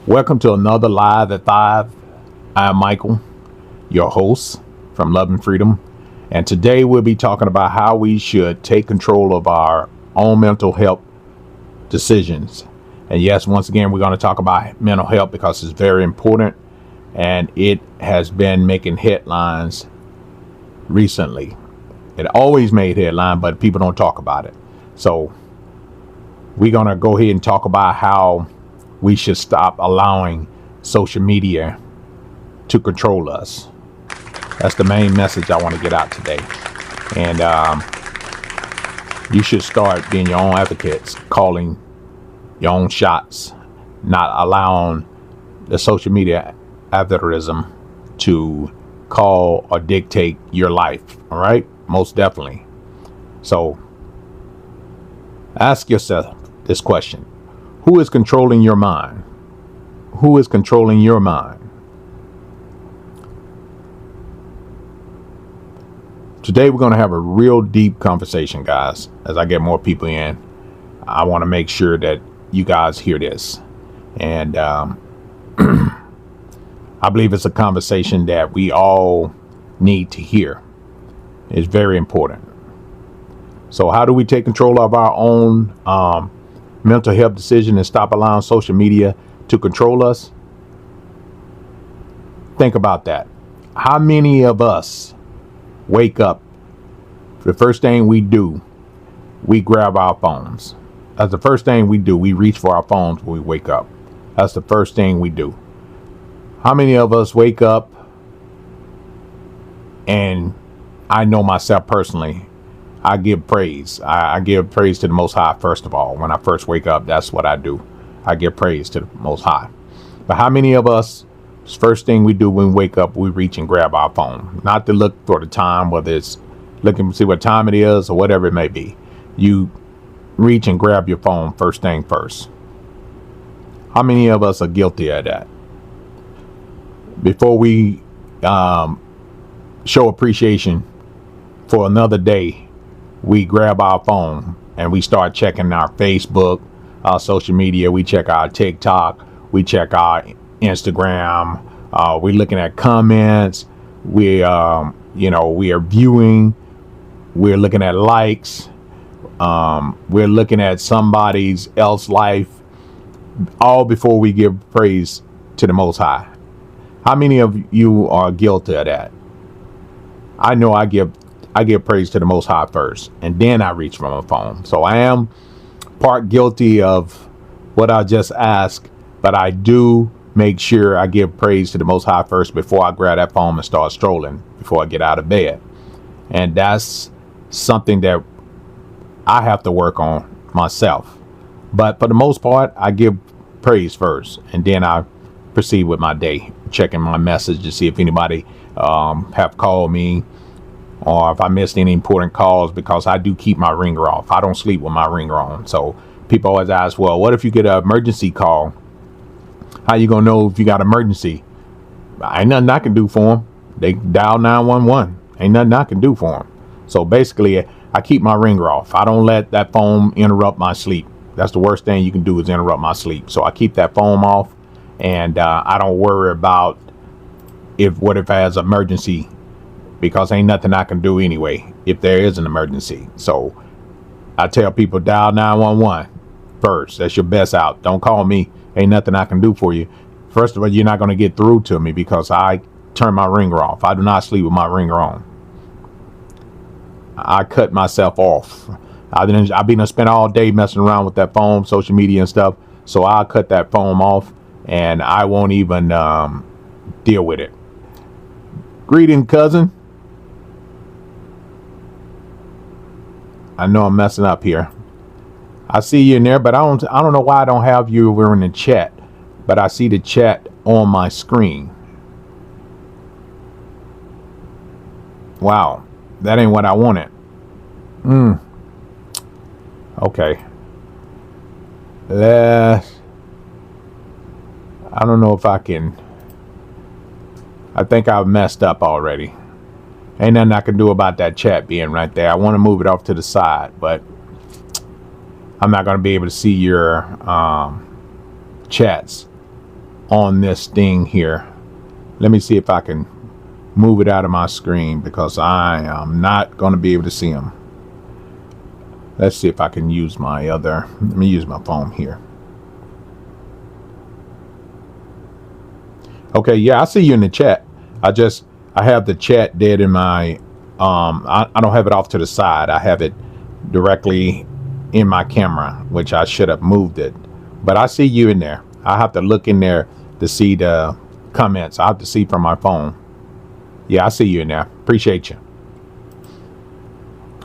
Welcome to another Live at 5. I'm Michael, your host from Love and Freedom. And today we'll be talking about how we should take control of our own mental health decisions. And yes, once again, we're going to talk about mental health because it's very important and it has been making headlines recently. It always made headlines, but people don't talk about it. So we're going to go ahead and talk about how we should stop allowing social media to control us. That's the main message I want to get out today. And you should start being your own advocates, calling your own shots, not allowing the social media algorithm to call or dictate your life. All right, most definitely. So ask yourself this question: who is controlling your mind? Who is controlling your mind? Today we're going to have a real deep conversation, guys. As I get more people in, I want to make sure that you guys hear this. And I believe it's a conversation that we all need to hear. It's very important. So how do we take control of our own mental health decision and stop allowing social media to control us? Think about that. How many of us wake up, the first thing we do, we grab our phones? That's the first thing we do. We reach for our phones when we wake up. That's the first thing we do. How many of us wake up, and I know myself personally, I give praise. I give praise to the Most High first of all. When I first wake up, that's what I do. I give praise to the Most High. But how many of us, first thing we do when we wake up, we reach and grab our phone? Not to look for the time, whether it's looking to see what time it is or whatever it may be. You reach and grab your phone first thing first. How many of us are guilty of that? Before we show appreciation for another day, we grab our phone and we start checking our Facebook, our social media. We check our TikTok. We check our Instagram. We're looking at comments. We are viewing. We're looking at likes. We're looking at somebody's else life, all before we give praise to the Most High. How many of you are guilty of that? I know I give praise to the Most High first, and then I reach for my phone. So I am part guilty of what I just asked, but I do make sure I give praise to the Most High first before I grab that phone and start strolling before I get out of bed. And that's something that I have to work on myself. But for the most part, I give praise first, and then I proceed with my day, checking my message to see if anybody have called me, or if I missed any important calls, because I do keep my ringer off. I don't sleep with my ringer on. So people always ask, well, what if you get an emergency call? How you gonna know if you got emergency? Ain't nothing I can do for them. They dial 911. Ain't nothing I can do for them. So basically, I keep my ringer off. I don't let that phone interrupt my sleep. That's the worst thing you can do, is interrupt my sleep. So I keep that phone off, and I don't worry about what if I has emergency, because ain't nothing I can do anyway if there is an emergency. So I tell people, dial 911 first. That's your best out. Don't call me. Ain't nothing I can do for you. First of all, you're not going to get through to me because I turn my ringer off. I do not sleep with my ringer on. I cut myself off. I've been spent all day messing around with that phone, social media and stuff. So I'll cut that phone off, and I won't even deal with it. Greeting, cousin. I know I'm messing up here. I see you in there, but I don't know why I don't have you over in the chat. But I see the chat on my screen. Wow, that ain't what I wanted. Okay. I don't know if I can. I think I've messed up already. Ain't nothing I can do about that chat being right there. I want to move it off to the side, but I'm not going to be able to see your chats. on this thing here. Let me see if I can move it out of my screen because I am not going to be able to see them. Let's see if I can use my other, let me use my phone here. Okay, yeah, I see you in the chat. I have the chat dead in my, I don't have it off to the side. I have it directly in my camera, which I should have moved it. But I see you in there. I have to look in there to see the comments. I have to see from my phone. Yeah, I see you in there. Appreciate you.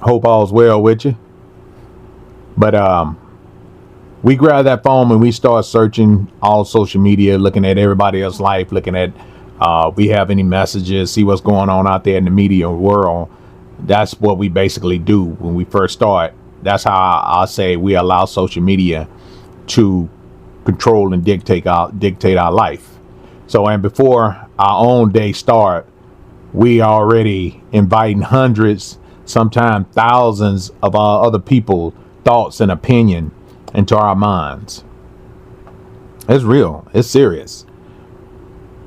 Hope all's well with you. But we grab that phone and we start searching all social media, looking at everybody else's life, looking at we have any messages, see what's going on out there in the media world. That's what we basically do when we first start. That's how I say we allow social media to control and dictate our life. So, and before our own day start, we already inviting hundreds, sometimes thousands of our other people thoughts and opinion into our minds. It's real. It's serious.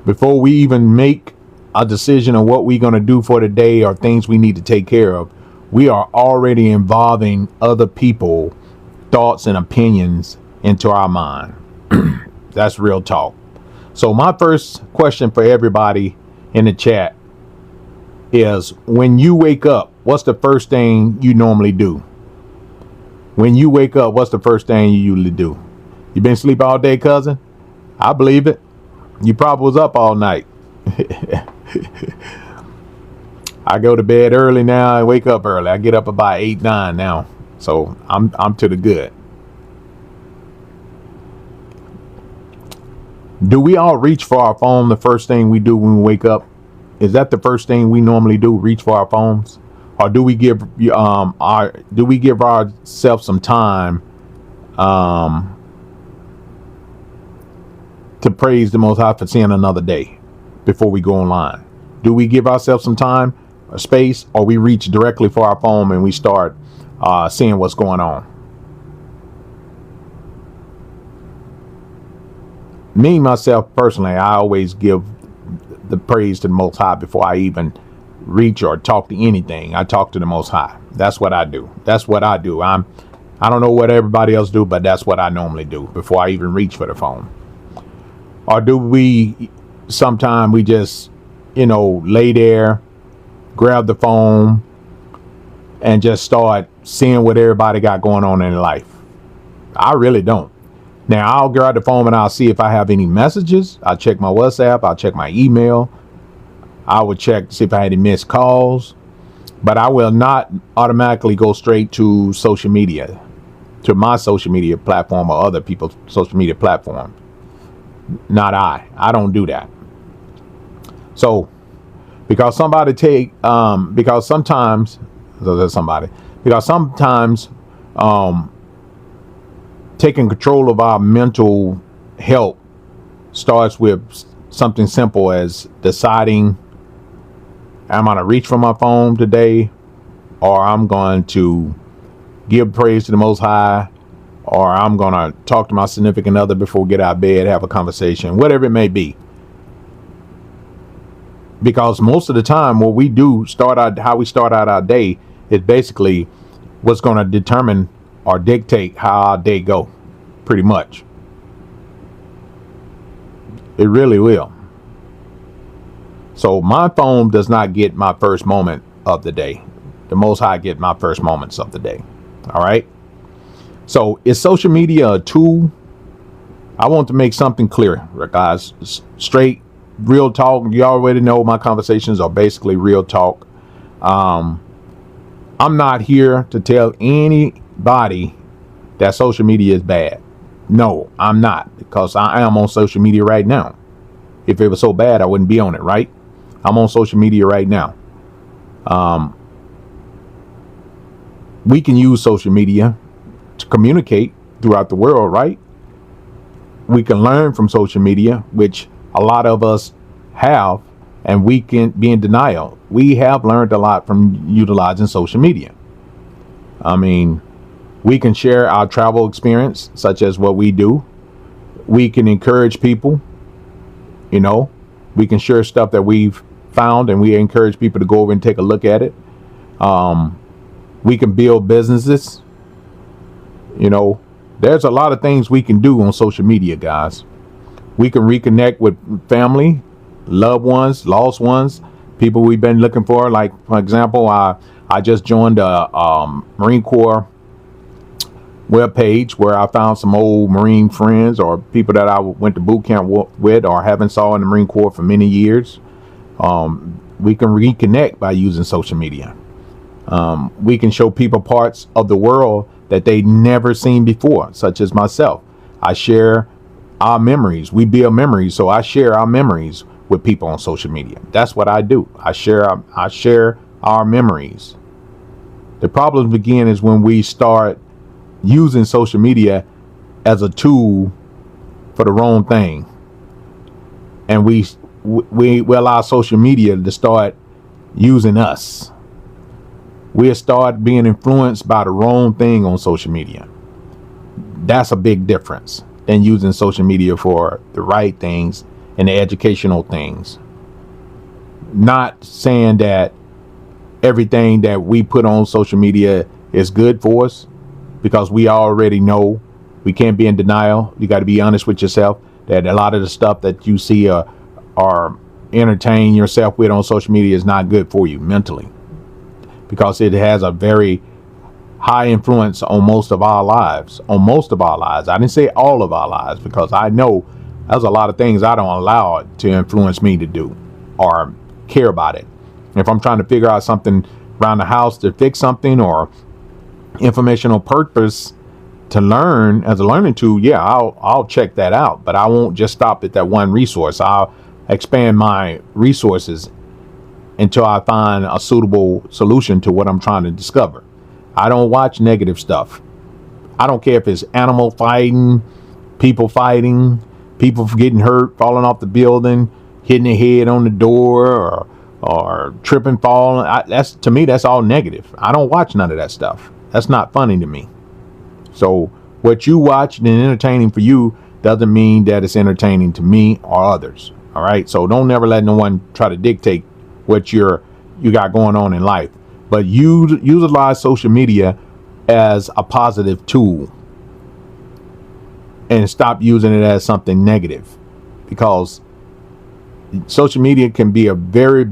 Before we even make a decision on what we're going to do for the day or things we need to take care of, we are already involving other people, thoughts and opinions into our mind. That's real talk. So my first question for everybody in the chat is, when you wake up, what's the first thing you normally do? When you wake up, what's the first thing you usually do? You been asleep all day, cousin? I believe it. You probably was up all night. I go to bed early now. I wake up early. I get up about 8, 9 now. So I'm to the good. Do we all reach for our phone the first thing we do when we wake up? Is that the first thing we normally do? Reach for our phones? Or do we give ourselves some time to praise the Most High for seeing another day before we go online? Do we give ourselves some time or space, or we reach directly for our phone and we start seeing what's going on? Me, myself, personally, I always give the praise to the Most High before I even reach or talk to anything. I talk to the Most High. That's what I do. That's what I do. I don't know what everybody else do, but that's what I normally do before I even reach for the phone. Or do we sometimes we just, lay there, grab the phone, and just start seeing what everybody got going on in their life? I really don't. Now, I'll grab the phone and I'll see if I have any messages. I'll check my WhatsApp. I'll check my email. I would check to see if I had any missed calls. But I will not automatically go straight to social media, to my social media platform or other people's social media platform. Not I. I don't do that. So, because sometimes taking control of our mental health starts with something simple as deciding, am I going to reach for my phone today, or I'm going to give praise to the Most High, or I'm going to talk to my significant other before we get out of bed, have a conversation, whatever it may be. Because most of the time what we do, how we start out our day, is basically what's going to determine or dictate how our day go, pretty much. It really will. So my phone does not get my first moment of the day. The Most High get my first moments of the day. All right. So is social media a tool? I want to make something clear, guys. Straight, real talk. You already know my conversations are basically real talk. I'm not here to tell anybody that social media is bad. No, I'm not, because I am on social media right now. If it was so bad, I wouldn't be on it, right? I'm on social media right now. We can use social media to communicate throughout the world, right? We can learn from social media, which a lot of us have, and we can be in denial. We have learned a lot from utilizing social media. I mean, we can share our travel experience, such as what we do. We can encourage people. You know, we can share stuff that we've found, and we encourage people to go over and take a look at it. We can build businesses. You know, there's a lot of things we can do on social media, guys. We can reconnect with family, loved ones, lost ones, people we've been looking for. Like, for example, I just joined a Marine Corps webpage where I found some old Marine friends or people that I went to boot camp with or haven't saw in the Marine Corps for many years. We can reconnect by using social media. We can show people parts of the world that they never seen before, such as myself. I share our memories. We build memories, so I share our memories with people on social media. That's what I do. I share our memories. The problem begin is when we start using social media as a tool for the wrong thing, and we allow social media to start using us. We'll start being influenced by the wrong thing on social media. That's a big difference than using social media for the right things and the educational things. Not saying that everything that we put on social media is good for us, because we already know. We can't be in denial. You got to be honest with yourself that a lot of the stuff that you see or entertain yourself with on social media is not good for you mentally, because it has a very high influence on most of our lives. I didn't say all of our lives, because I know there's a lot of things I don't allow it to influence me to do or care about it. If I'm trying to figure out something around the house to fix something or informational purpose to learn as a learning tool, yeah, I'll check that out, but I won't just stop at that one resource. I'll expand my resources until I find a suitable solution to what I'm trying to discover. I don't watch negative stuff. I don't care if it's animal fighting, people getting hurt, falling off the building, hitting their head on the door, or tripping, falling. To me, that's all negative. I don't watch none of that stuff. That's not funny to me. So what you watch and entertaining for you doesn't mean that it's entertaining to me or others. All right. So don't never let no one try to dictate what you got going on in life. But utilize social media as a positive tool and stop using it as something negative, because social media can be a very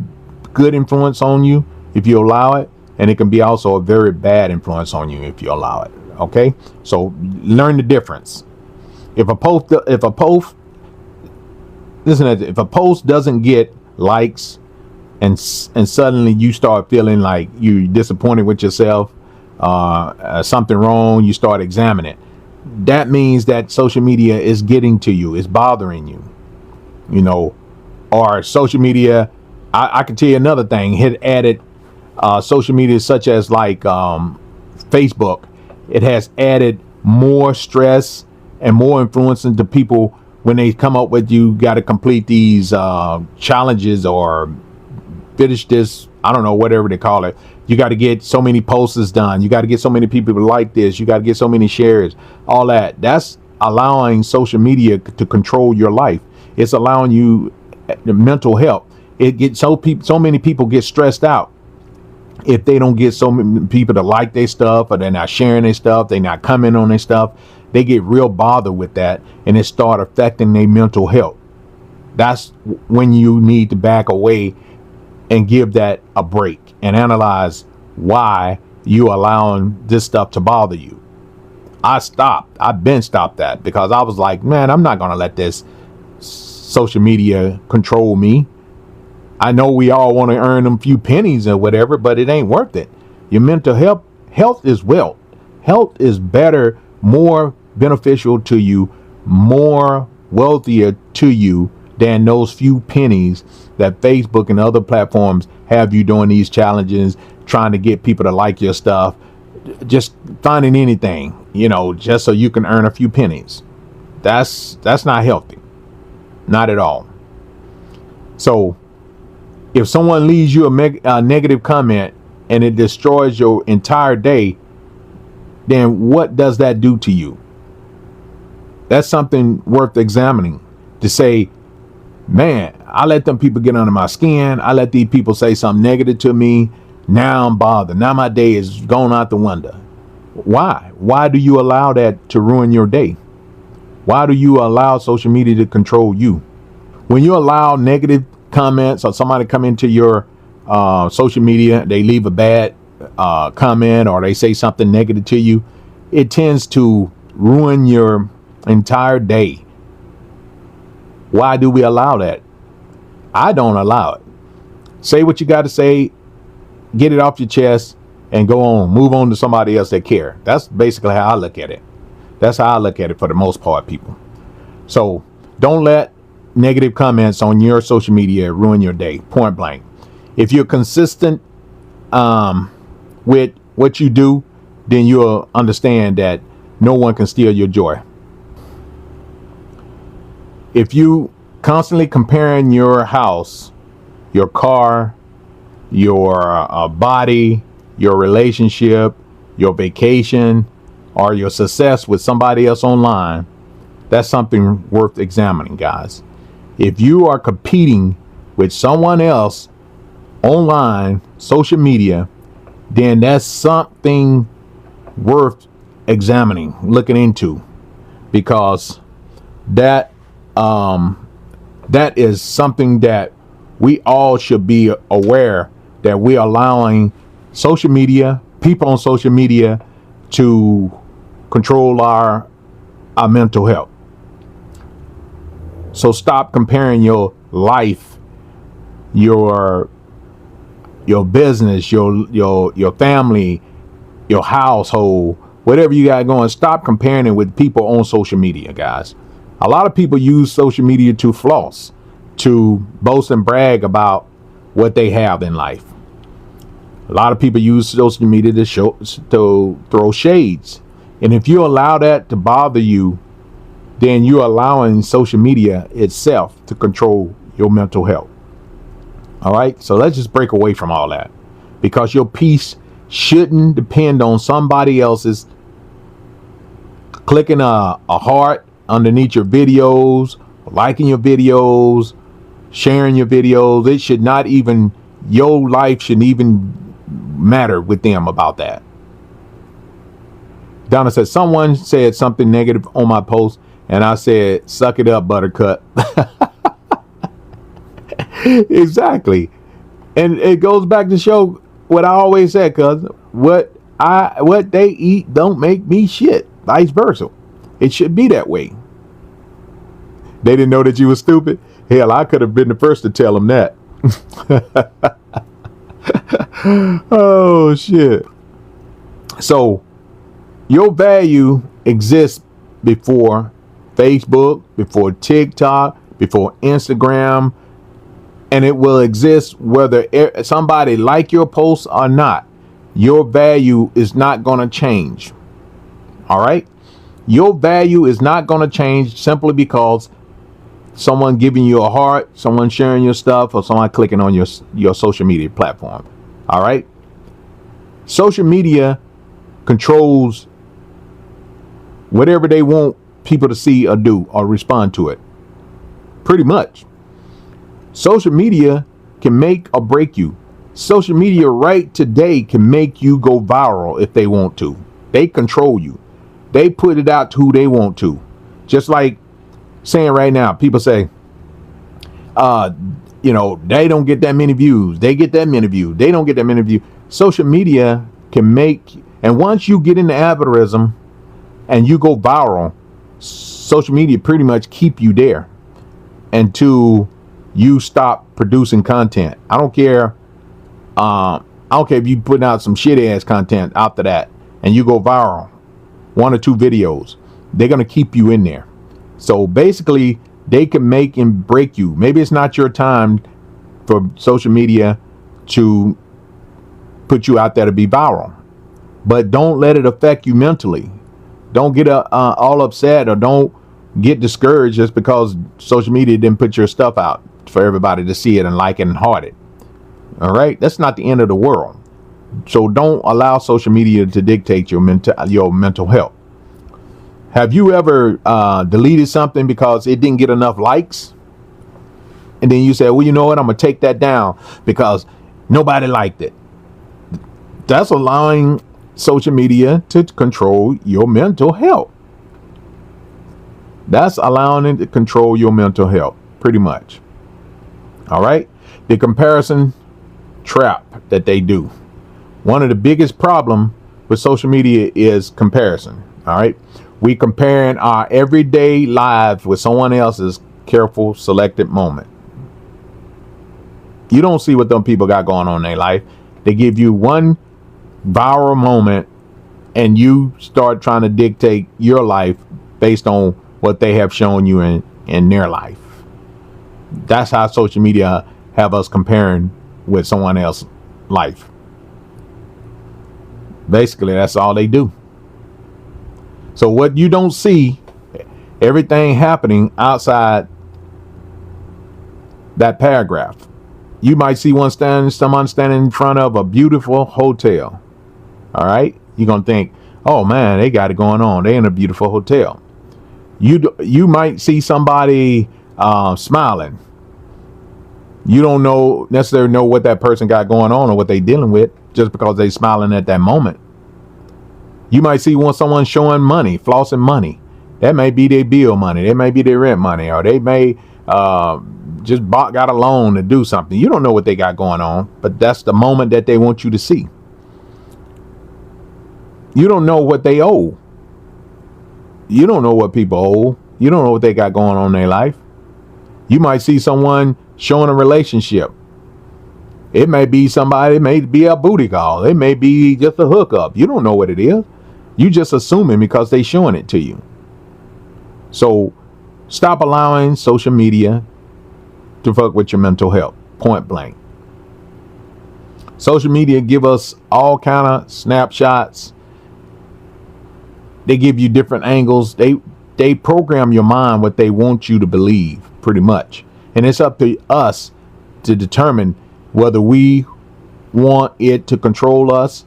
good influence on you if you allow it, and it can be also a very bad influence on you if you allow it. Okay, so learn the difference. If a post doesn't get likes, and suddenly you start feeling like you're disappointed with yourself, something wrong, you start examining it. That means that social media is getting to you, it's bothering you, or social media. I can tell you another thing. Hit added social media such as like Facebook. It has added more stress and more influence into people when they come up with, you got to complete these challenges or finish this, I don't know, whatever they call it. You got to get so many posts done. You got to get so many people to like this. You got to get so many shares, all that. That's allowing social media to control your life. It's allowing you the mental health. It gets so many people get stressed out if they don't get so many people to like their stuff, or they're not sharing their stuff, they're not commenting on their stuff. They get real bothered with that, and it start affecting their mental health. That's when you need to back away and give that a break and analyze why you allowing this stuff to bother you. I've been stopped that, because I was like, man, I'm not going to let this social media control me. I know we all want to earn them few pennies or whatever, but it ain't worth it. Your mental health is wealth. Health is better, more beneficial to you, more wealthier to you than those few pennies that Facebook and other platforms have you doing these challenges, trying to get people to like your stuff, just finding anything, just so you can earn a few pennies. That's not healthy. Not at all. So if someone leaves you a negative comment and it destroys your entire day, then what does that do to you? That's something worth examining, to say, Man, I let them people get under my skin. I let these people say something negative to me. Now I'm bothered. Now my day is going out the window. Why? Why do you allow that to ruin your day? Why do you allow social media to control you? When you allow negative comments or somebody come into your social media, they leave a bad comment or they say something negative to you, it tends to ruin your entire day. Why do we allow that? I don't allow it. Say what you got to say, get it off your chest, and go on. Move on to somebody else that care. That's basically how I look at it. That's how I look at it for the most part, people. So don't let negative comments on your social media ruin your day, point blank. If you're consistent with what you do, then you'll understand that no one can steal your joy. If you constantly comparing your house, your car, your body, your relationship, your vacation, or your success with somebody else online, that's something worth examining, guys. If you are competing with someone else online, social media, then that's something worth examining, looking into, because that is something that we all should be aware that we're allowing social media, people on social media, to control our mental health. So stop comparing your life, your business, your family, your household, whatever you got going. Stop comparing it with people on social media, guys. A lot of people use social media to floss, to boast and brag about what they have in life. A lot of people use social media to throw shades. And if you allow that to bother you, then you're allowing social media itself to control your mental health. All right. So let's just break away from all that, because your peace shouldn't depend on somebody else's clicking a heart underneath your videos, liking your videos, sharing your videos. It should not even, your life shouldn't even matter with them about that. Donna said, someone said something negative on my post and I said, suck it up, buttercup. Exactly. And it goes back to show what I always said, cuz what they eat don't make me shit. Vice versa. It should be that way. They didn't know that you were stupid. Hell, I could have been the first to tell them that. Oh shit. So your value exists before Facebook, before TikTok, before Instagram, and it will exist whether somebody like your post or not. Your value is not going to change. All right. Your value is not going to change simply because someone giving you a heart, someone sharing your stuff, or someone clicking on your social media platform. All right. Social media controls whatever they want people to see or do or respond to it. Pretty much. Social media can make or break you. Social media right today can make you go viral if they want to. They control you. They put it out to who they want to. Just like saying right now, people say, they don't get that many views. They get that many views. They don't get that many views. Social media can make, and once you get in the algorithm and you go viral, social media pretty much keep you there until you stop producing content. I don't care. I don't care if you put out some shit ass content after that and you go viral, 1 or 2 videos, they're going to keep you in there. So basically they can make and break you. Maybe it's not your time for social media to put you out there to be viral, but don't let it affect you mentally. Don't get all upset or don't get discouraged just because social media didn't put your stuff out for everybody to see it and like it and heart it. All right. That's not the end of the world. So don't allow social media to dictate your mental health. Have you ever deleted something because it didn't get enough likes? And then you say, well, you know what? I'm going to take that down because nobody liked it. That's allowing social media to control your mental health. That's allowing it to control your mental health, pretty much. All right. The comparison trap that they do. One of the biggest problems with social media is comparison. All right. We comparing our everyday lives with someone else's careful selected moment. You don't see what them people got going on in their life. They give you one viral moment and you start trying to dictate your life based on what they have shown you in their life. That's how social media have us comparing with someone else's life. Basically, that's all they do. So what you don't see, everything happening outside that paragraph. You might see someone standing in front of a beautiful hotel. All right. You're going to think, oh man, they got it going on. They in a beautiful hotel. You might see somebody smiling. You don't necessarily know what that person got going on or what they dealing with just because they smiling at that moment. You might see someone showing money, flossing money. That may be their bill money. That may be their rent money, or they may just got a loan to do something. You don't know what they got going on, but that's the moment that they want you to see. You don't know what they owe. You don't know what people owe. You don't know what they got going on in their life. You might see someone showing a relationship. It may be somebody, it may be a booty call. It may be just a hookup. You don't know what it is. You just assuming because they showing it to you. So stop allowing social media to fuck with your mental health. Point blank. Social media give us all kind of snapshots. They give you different angles. They program your mind what they want you to believe, pretty much. And it's up to us to determine whether we want it to control us,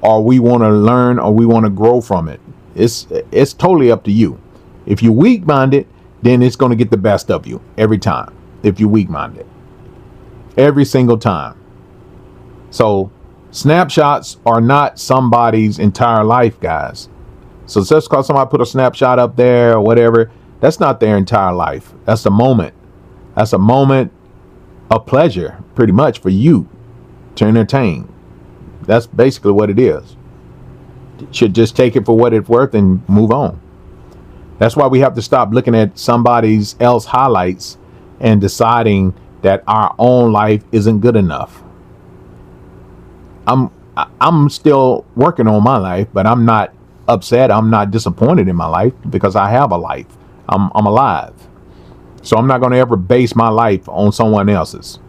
or we want to learn, or we want to grow from it. It's totally up to you. If you're weak-minded, then it's going to get the best of you every time. If you're weak-minded, every single time. So snapshots are not somebody's entire life, guys. So just because somebody put a snapshot up there or whatever, that's not their entire life. That's a moment. That's a moment of pleasure, pretty much, for you to entertain. That's basically what it is. You should just take it for what it's worth and move on. That's why we have to stop looking at somebody's else highlights and deciding that our own life isn't good enough. I'm still working on my life, but I'm not upset. I'm not disappointed in my life because I have a life. I'm alive. So I'm not going to ever base my life on someone else's,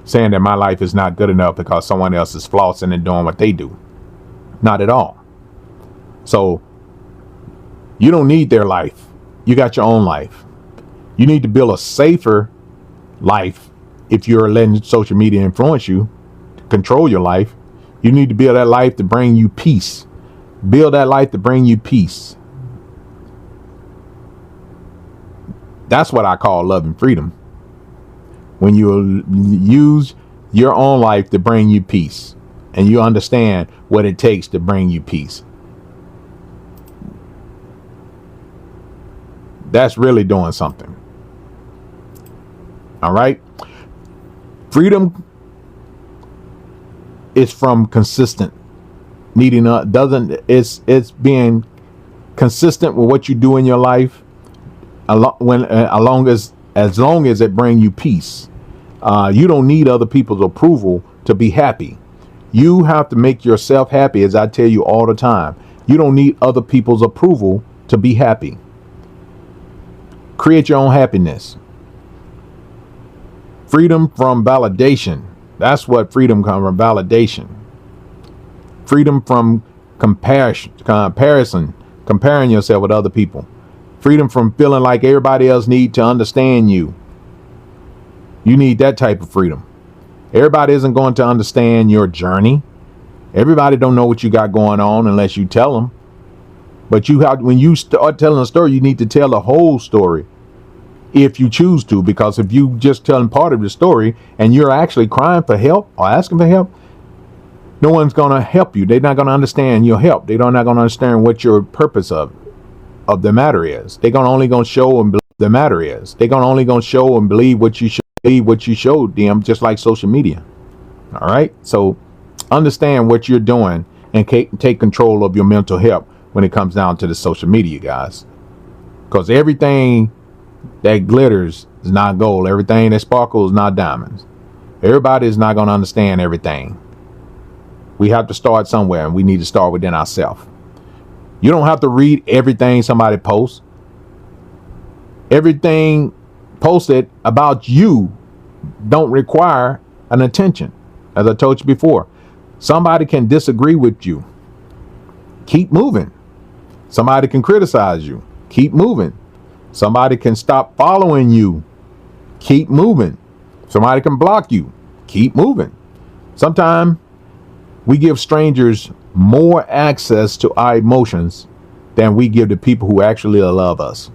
saying that my life is not good enough because someone else is flossing and doing what they do. Not at all. So you don't need their life. You got your own life. You need to build a safer life. If you're letting social media influence you, control your life, you need to build that life to bring you peace. Build that life to bring you peace. That's what I call love and freedom. When you use your own life to bring you peace, and you understand what it takes to bring you peace. That's really doing something. All right. Freedom is from consistent needing it's being consistent with what you do in your life, as long as it bring you peace. You don't need other people's approval to be happy. You have to make yourself happy, as I tell you all the time. You don't need other people's approval to be happy. Create your own happiness. Freedom from validation. That's what freedom comes from, validation. Freedom from comparison, comparing yourself with other people. Freedom from feeling like everybody else needs to understand you. You need that type of freedom. Everybody isn't going to understand your journey. Everybody don't know what you got going on unless you tell them. But when you start telling a story, you need to tell the whole story. if you choose to, because if you just telling part of the story and you're actually crying for help or asking for help, no one's going to help you. They're not going to understand your help. They're not going to understand what your purpose of the matter is. They're only going to show and believe the matter is. They're only going to show and believe what you should believe, what you showed them, just like social media. All right. So understand what you're doing and take control of your mental health when it comes down to the social media, guys. Because everything that glitters is not gold. Everything that sparkles is not diamonds. Everybody is not going to understand everything. We have to start somewhere, and we need to start within ourselves. You don't have to read everything somebody posts. Everything posted about you don't require an attention. As I told you before, somebody can disagree with you. Keep moving. Somebody can criticize you. Keep moving. Somebody can stop following you. Keep moving. Somebody can block you. Keep moving. Sometimes we give strangers more access to our emotions than we give to people who actually love us.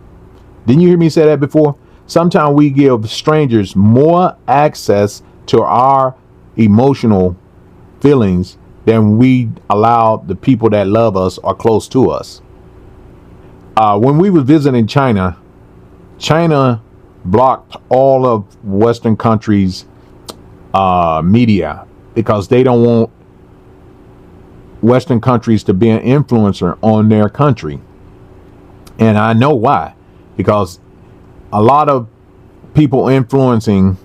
Didn't you hear me say that before? Sometimes we give strangers more access to our emotional feelings than we allow the people that love us or close to us. When we were visiting China, China blocked all of Western countries' media because they don't want Western countries to be an influencer on their country. And I know why. Because a lot of people influencing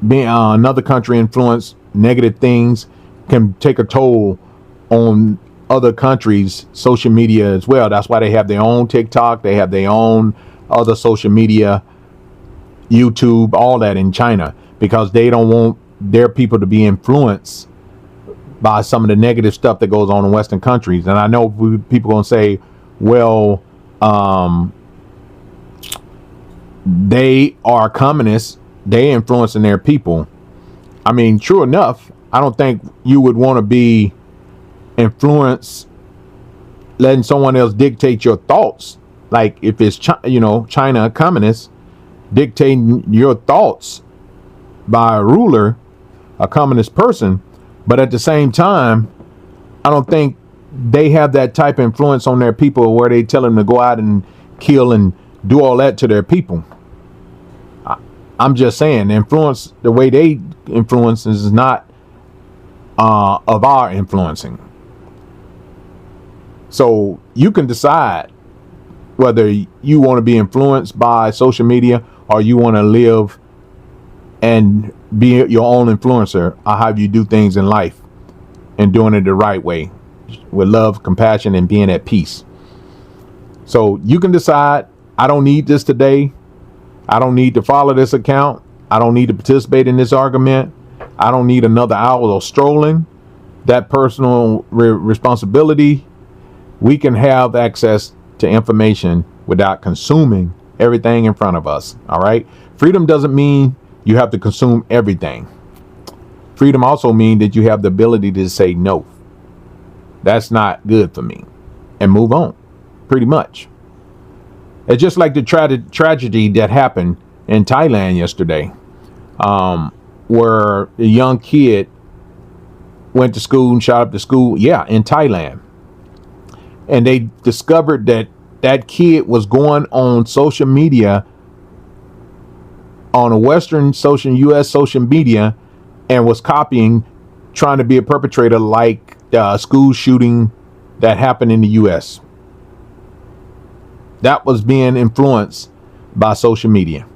being another country influence negative things can take a toll on other countries' social media as well. That's why they have their own TikTok. They have their own other social media, YouTube, all that in China, because they don't want their people to be influenced by some of the negative stuff that goes on in Western countries. And I know people going to say, well, they are communists. They influencing their people. I mean, true enough, I don't think you would want to be influenced, letting someone else dictate your thoughts. Like if it's, China, a communist, dictating your thoughts by a ruler, a communist person. But at the same time, I don't think they have that type of influence on their people where they tell them to go out and kill and do all that to their people. I'm just saying, influence, the way they influence is not of our influencing. So you can decide whether you want to be influenced by social media or you want to live and be your own influencer, or how you do things in life and doing it the right way with love, compassion, and being at peace. So you can decide, I don't need this today. I don't need to follow this account. I don't need to participate in this argument. I don't need another hour of strolling. That personal responsibility. We can have access to information without consuming everything in front of us. All right. Freedom doesn't mean you have to consume everything. Freedom also means that you have the ability to say no. That's not good for me, and move on. Pretty much. It's just like the tragedy that happened in Thailand yesterday, where a young kid went to school and shot up the school. Yeah, in Thailand. And they discovered that that kid was going on social media, on a Western social, U.S. social media, and was copying, trying to be a perpetrator like the school shooting that happened in the U.S. That was being influenced by social media.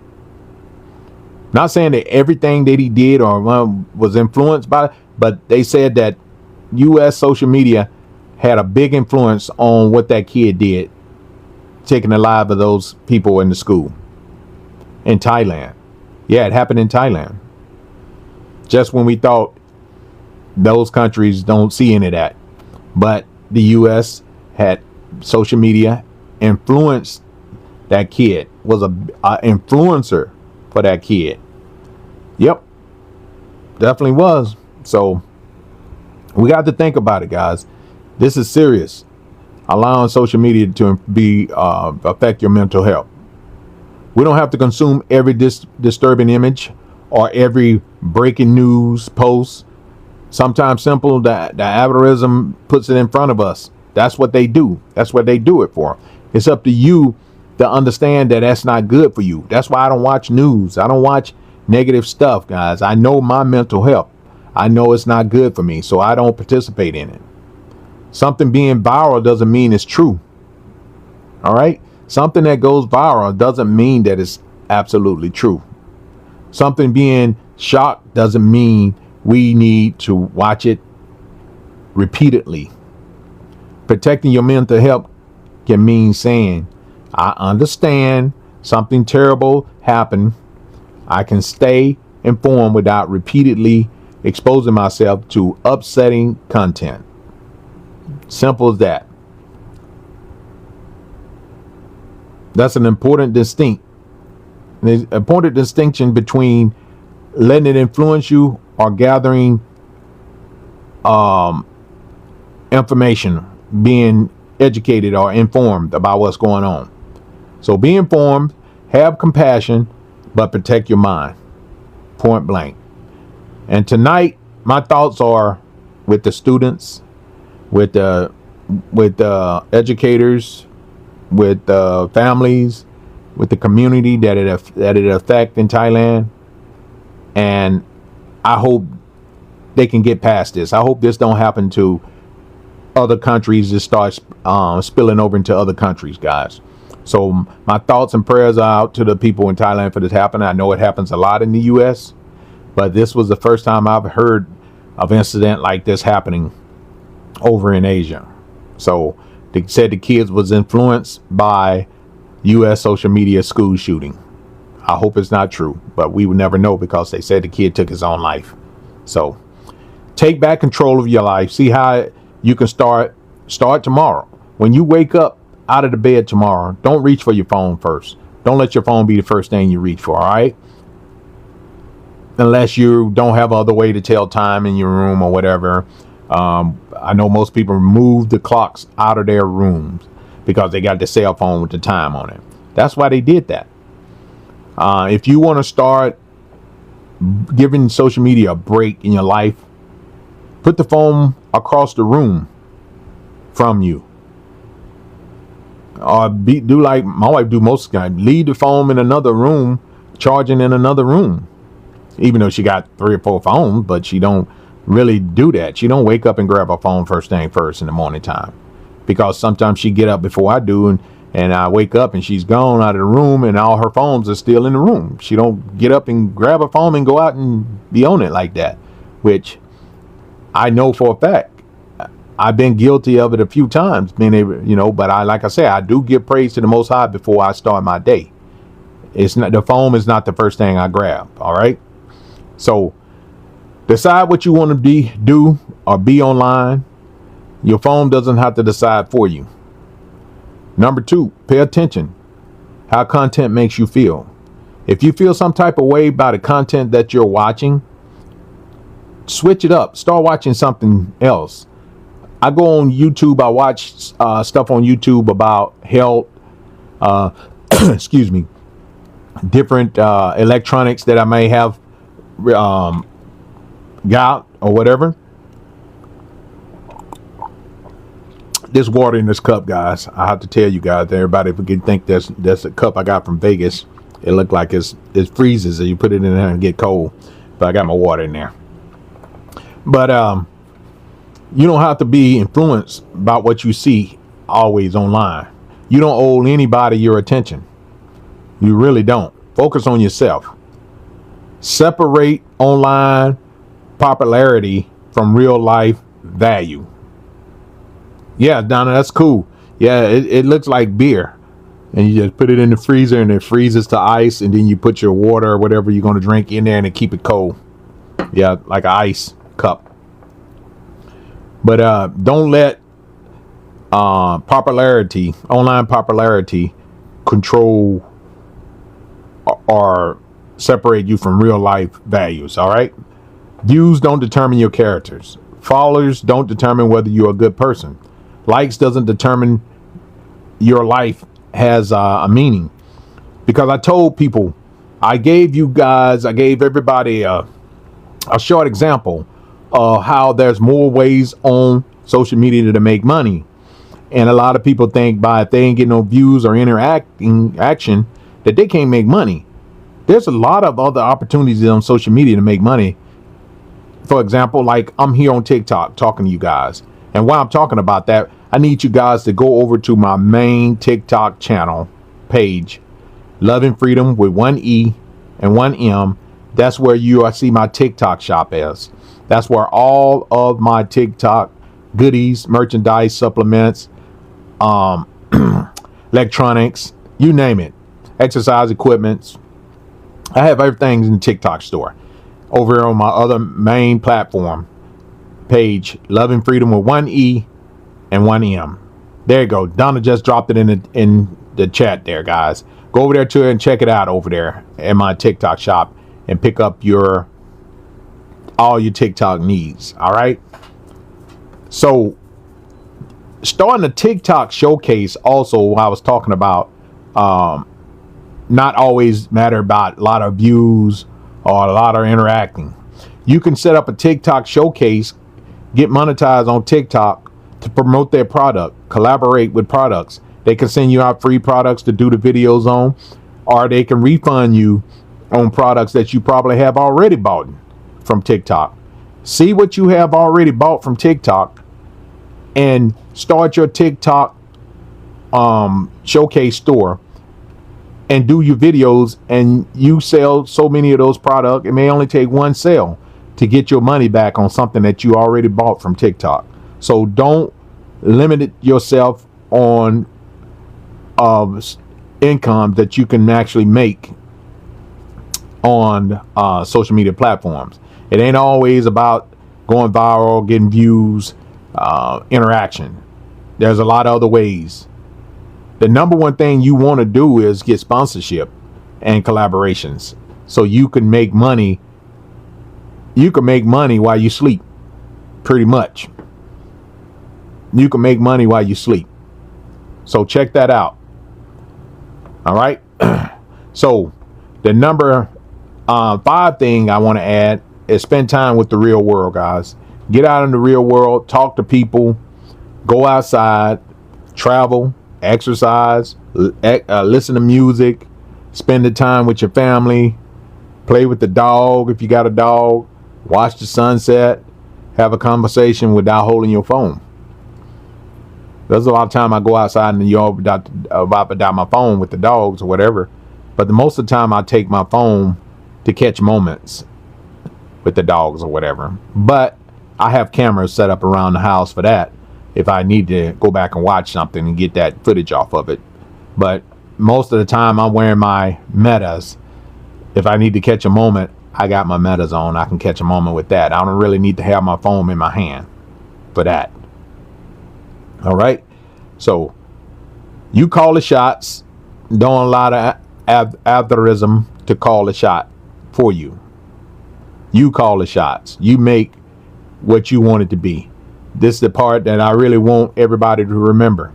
Not saying that everything that he did or was influenced by, but they said that U.S. social media had a big influence on what that kid did, taking the life of those people in the school in Thailand. Yeah, it happened in Thailand. Just when we thought those countries don't see any of that. But the U.S. had social media influenced that kid, was a influencer for that kid. Yep, definitely was. So we got to think about it, guys. This is serious. Allowing social media to be affect your mental health. We don't have to consume every disturbing image or every breaking news post. Sometimes simple, the algorithm puts it in front of us. That's what they do. That's what they do it for. It's up to you to understand that that's not good for you. That's why I don't watch news. I don't watch negative stuff, guys. I know my mental health. I know it's not good for me, so I don't participate in it. Something being viral doesn't mean it's true. All right? Something that goes viral doesn't mean that it's absolutely true. Something being shocked doesn't mean we need to watch it repeatedly. Protecting your mental health can mean saying, I understand something terrible happened. I can stay informed without repeatedly exposing myself to upsetting content. Simple as that. That's an important distinction between letting it influence you or gathering information, being educated or informed about what's going on. So be informed, have compassion, but protect your mind. Point blank. And tonight, my thoughts are with the students, with the educators, with the families, with the community that it affect in Thailand. And I hope they can get past this. I hope this don't happen to other countries. It starts spilling over into other countries, guys. So my thoughts and prayers are out to the people in Thailand for this happening. I know it happens a lot in the U.S., but this was the first time I've heard of incident like this happening over in Asia. So they said the kids was influenced by U.S. social media school shooting. I hope it's not true, but we would never know because they said the kid took his own life. So take back control of your life. See how you can start tomorrow. When you wake up out of the bed tomorrow, don't reach for your phone first. Don't let your phone be the first thing you reach for, all right? Unless you don't have other way to tell time in your room or whatever. I know most people move the clocks out of their rooms because they got the cell phone with the time on it. That's why they did that. If you want to start giving social media a break in your life, put the phone across the room from you. Or do like my wife do most of the time. Leave the phone in another room, charging in another room. Even though she got 3 or 4 phones, but she don't really do that. She don't wake up and grab her phone first thing first in the morning time. Because sometimes she get up before I do, and I wake up and she's gone out of the room and all her phones are still in the room. She don't get up and grab her phone and go out and be on it like that, which I know for a fact. I've been guilty of it a few times, being able, but like I said, I do give praise to the Most High before I start my day. It's not, the phone is not the first thing I grab. All right. So decide what you want to do or be online. Your phone doesn't have to decide for you. Number 2, pay attention how content makes you feel. If you feel some type of way about the content that you're watching, switch it up. Start watching something else. I go on YouTube. I watch stuff on YouTube about health, excuse me, different electronics that I may have got or whatever. This water in this cup, guys, I have to tell you guys, everybody can think that's a cup I got from Vegas. It looked like it freezes and you put it in there and get cold. But I got my water in there. But you don't have to be influenced by what you see always online. You don't owe anybody your attention. You really don't. Focus on yourself. Separate online popularity from real life value. Yeah, Donna, that's cool. Yeah, it looks like beer. And you just put it in the freezer and it freezes to ice. And then you put your water or whatever you're going to drink in there and it keep it cold. Yeah, like an ice cup. But don't let online popularity control or separate you from real life values. All right. Views don't determine your characters. Followers don't determine whether you're a good person. Likes doesn't determine your life has a meaning. because I told people, I gave everybody a short example of how there's more ways on social media to make money. And a lot of people think if they ain't getting no views or action that they can't make money. There's a lot of other opportunities on social media to make money. For example, like I'm here on TikTok talking to you guys. And while I'm talking about that, I need you guys to go over to my main TikTok channel page, Love and Freedom with 1 E and 1 M. That's where I see my TikTok shop is. That's where all of my TikTok goodies, merchandise, supplements, electronics, you name it, exercise equipments. I have everything in the TikTok store. Over on my other main platform page, Love and Freedom with 1 E and 1 M. There you go. Donna just dropped it in the chat there, guys. Go over there too and check it out over there in my TikTok shop and pick up all your TikTok needs. All right. So starting a TikTok showcase also, I was talking about, not always matter about a lot of views or a lot of interacting. You can set up a TikTok showcase, get monetized on TikTok to promote their product, collaborate with products. They can send you out free products to do the videos on, or they can refund you on products that you probably have already bought from TikTok. See what you have already bought from TikTok and start your TikTok showcase store and do your videos, and you sell so many of those products. It may only take one sale to get your money back on something that you already bought from TikTok. So don't limit yourself on income that you can actually make on social media platforms. It ain't always about going viral, getting views, interaction. There's a lot of other ways. The number one thing you want to do is get sponsorship and collaborations so you can make money. You can make money while you sleep, pretty much. You can make money while you sleep. So check that out. All right. So the number 5 thing I want to add is spend time with the real world, guys. Get out in the real world, talk to people, go outside, travel, exercise, listen to music, spend the time with your family, play with the dog if you got a dog, watch the sunset, have a conversation without holding your phone. There's a lot of time I go outside in the yard without my phone with the dogs or whatever, but most of the time I take my phone to catch moments with the dogs or whatever. But I have cameras set up around the house for that if I need to go back and watch something and get that footage off of it. But most of the time I'm wearing my Metas. If I need to catch a moment, I got my Metas on. I can catch a moment with that. I don't really need to have my phone in my hand for that. All right. So you call the shots. Don't allow the algorithm to call the shot for you. You call the shots. You make what you want it to be. This is the part that I really want everybody to remember.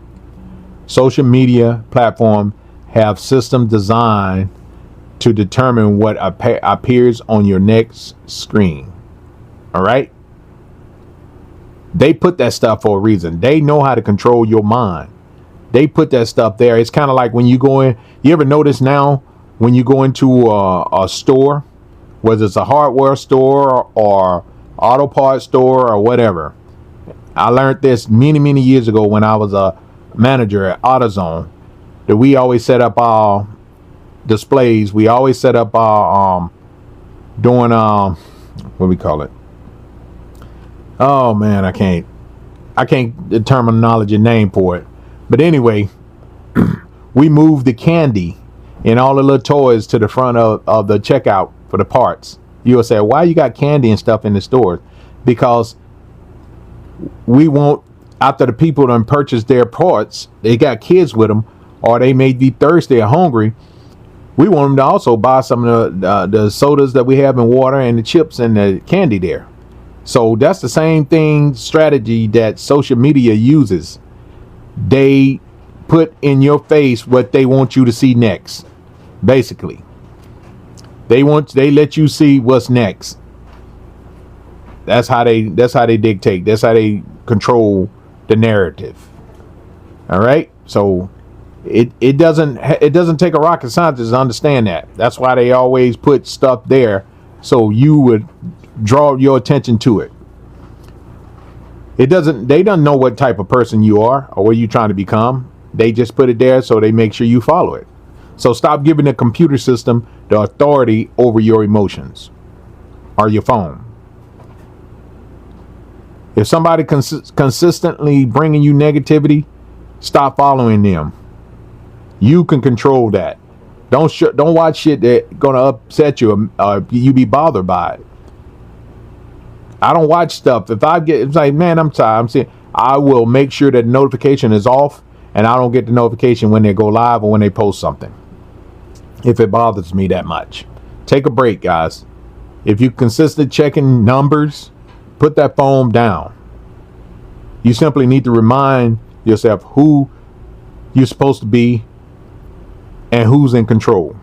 Social media platforms have system designed to determine what appears on your next screen. All right. They put that stuff for a reason. They know how to control your mind. They put that stuff there. It's kind of like when you go in. You ever notice now when you go into a store, whether it's a hardware store or auto parts store or whatever. I learned this many years ago when I was a manager at AutoZone, that we always set up our displays. We always set up our doing what do we call it? Oh man, I can't determine the knowledge and name for it. But anyway, we moved the candy and all the little toys to the front of the checkout for the parts. You'll say, why you got candy and stuff in the store? Because we want, after the people done purchase their parts, they got kids with them, or they may be thirsty or hungry. We want them to also buy some of the sodas that we have in water and the chips and the candy there. So that's the same thing, strategy that social media uses. They put in your face what they want you to see next. Basically, they let you see what's next. That's how they dictate. That's how they control the narrative. All right. So it doesn't take a rocket scientist to understand that. That's why they always put stuff there so you would draw your attention to it. They don't know what type of person you are or what you're trying to become. They just put it there so they make sure you follow it. So stop giving the computer system the authority over your emotions or your phone. If somebody consistently bringing you negativity, stop following them. You can control that. Don't watch shit that gonna upset you or you be bothered by it. I don't watch stuff. It's like, man, I'm tired. I will make sure that notification is off and I don't get the notification when they go live or when they post something. If it bothers me that much. Take a break, guys. If you consistently checking numbers, put that phone down. You simply need to remind yourself who you're supposed to be and who's in control,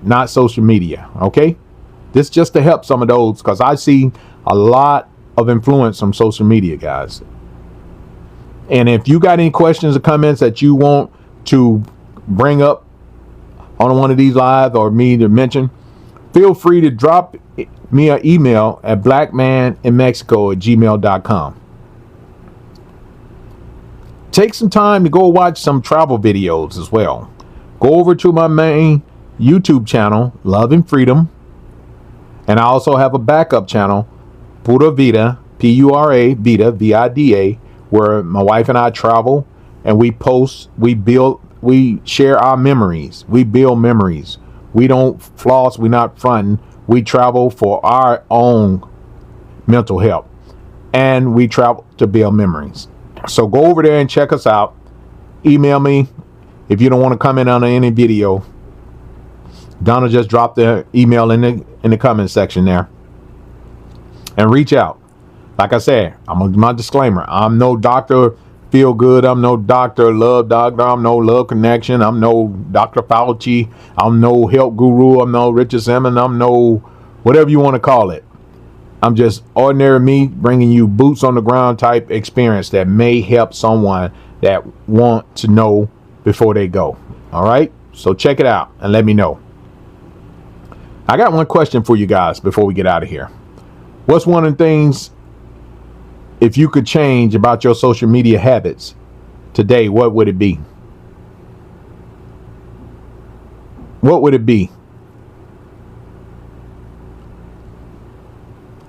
not social media. Okay? This just to help some of those, because I see a lot of influence from social media, guys. And if you got any questions or comments that you want to bring up on one of these live or me to mention, feel free to drop me an email at blackmaninmexico@gmail.com. Take some time to go watch some travel videos as well. Go over to my main YouTube channel, Love and Freedom. And I also have a backup channel, Pura Vida, Pura Vida, Vida, where my wife and I travel and we post, we share our memories. We build memories. We don't floss. We're not fronting. We travel for our own mental health. And we travel to build memories. So go over there and check us out. Email me if you don't want to comment on any video. Donna just dropped the email in the comment section there. And reach out. Like I said, my disclaimer. I'm no Dr. Feel Good. I'm no Dr. Love Doctor. I'm no Love Connection. I'm no Dr. Fauci. I'm no health guru. I'm no Richard Simmons. I'm no whatever you want to call it. I'm just ordinary me bringing you boots on the ground type experience that may help someone that want to know before they go. All right. So check it out and let me know. I got one question for you guys before we get out of here. What's one of the things, if you could change about your social media habits today, what would it be? What would it be?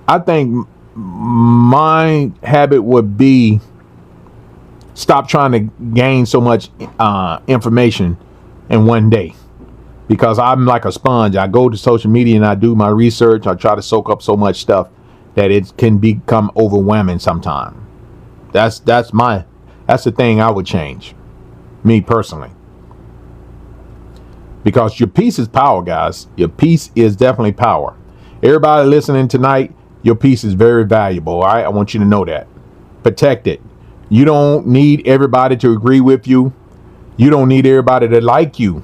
I think my habit would be stop trying to gain so much information in one day. Because I'm like a sponge. I go to social media and I do my research. I try to soak up so much stuff that it can become overwhelming sometimes. That's the thing I would change, me personally. Because your peace is power, guys. Your peace is definitely power. Everybody listening tonight, your peace is very valuable. All right, I want you to know that. Protect it. You don't need everybody to agree with you. You don't need everybody to like you.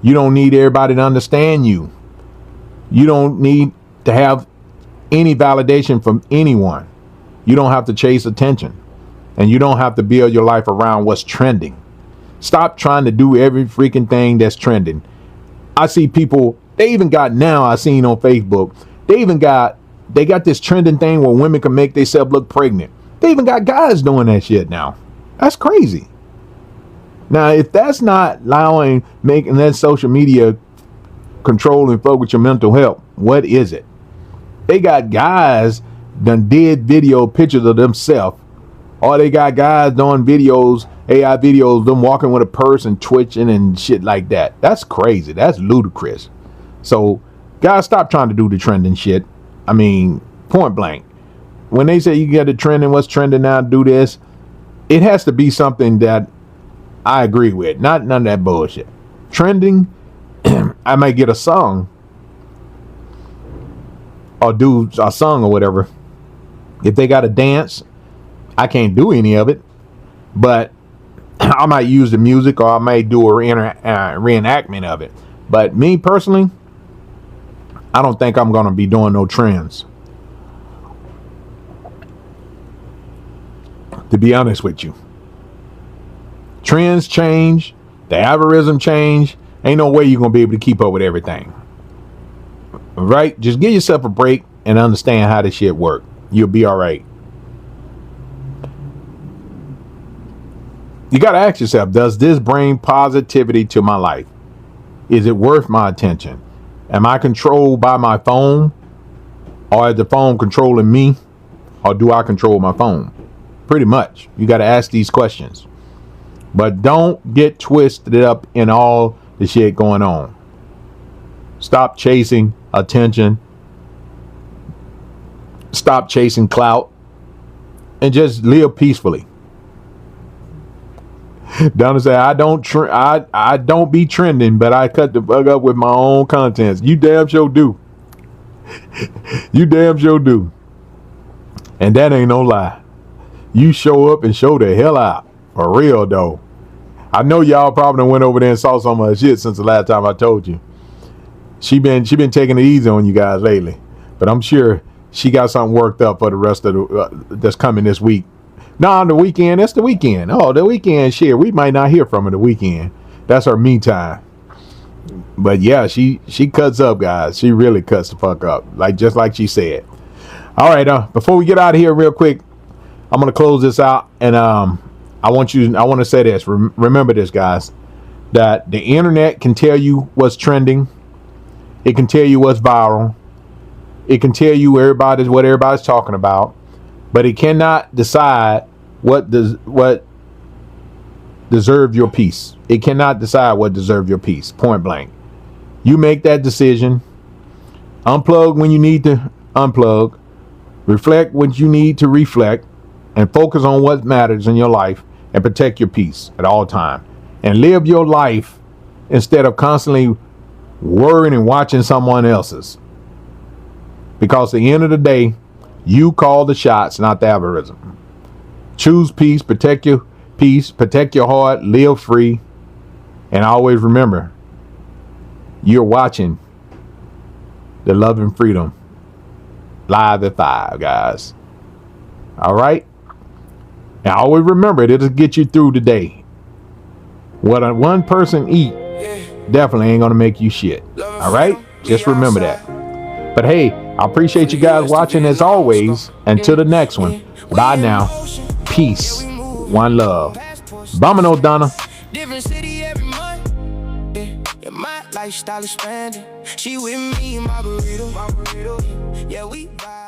You don't need everybody to understand you. You don't need to have any validation from anyone. You don't have to chase attention. And you don't have to build your life around what's trending. Stop trying to do every freaking thing that's trending. I see people, they even got now, I seen on Facebook, they got this trending thing where women can make themselves look pregnant. They even got guys doing that shit now. That's crazy. Now, if that's not making that social media control and fuck with your mental health, what is it? They got guys done did video pictures of themselves, or they got guys doing videos, AI videos, them walking with a purse and twitching and shit like that. That's crazy. That's ludicrous. So, guys, stop trying to do the trending shit. I mean, point blank. When they say you get the trending, what's trending now, do this, it has to be something that I agree with, not none of that bullshit. Trending, I might get a song or do a song or whatever. If they got to dance, I can't do any of it, but I might use the music or I might do a reenactment of it. But me personally, I don't think I'm going to be doing no trends. To be honest with you, trends change, the algorithm change. Ain't no way you're going to be able to keep up with everything. Right? Just give yourself a break and understand how this shit work. You'll be all right. You got to ask yourself, does this bring positivity to my life? Is it worth my attention? Am I controlled by my phone? Or is the phone controlling me? Or do I control my phone? Pretty much. You got to ask these questions. But don't get twisted up in all the shit going on. Stop chasing attention. Stop chasing clout. And just live peacefully. Donna said, I don't be trending, but I cut the fuck up with my own contents. You damn sure do. You damn sure do. And that ain't no lie. You show up and show the hell out. For real though. I know y'all probably went over there and saw some of her shit since the last time I told you. She been taking it easy on you guys lately. But I'm sure she got something worked up for the rest of the that's coming this week. No, on the weekend. That's the weekend. Oh, the weekend shit. We might not hear from her the weekend. That's her me time. But yeah, she cuts up, guys. She really cuts the fuck up. Just like she said. All right, before we get out of here real quick, I'm gonna close this out, and I want to say this. Remember this, guys, that the internet can tell you what's trending. It can tell you what's viral. It can tell you what everybody's talking about, but it cannot decide what deserve your peace. It cannot decide what deserve your peace. Point blank. You make that decision. Unplug when you need to unplug. Reflect when you need to reflect, and focus on what matters in your life, and protect your peace at all times. And live your life instead of constantly worrying and watching someone else's. Because at the end of the day, you call the shots, not the algorithm. Choose peace, protect your peace, protect your heart, live free, and always remember, you're watching the Love and Freedom live at 5, guys. All right? And always remember, it'll get you through the day. What one person eat definitely ain't gonna make you shit. All right? Just remember that. But hey, I appreciate you guys watching as always. Until the next one. Bye now. Peace. One love. Bomino Donna. Different city every month. Yeah, my lifestyle expanding. She with me, my burrito. Yeah, we vibe.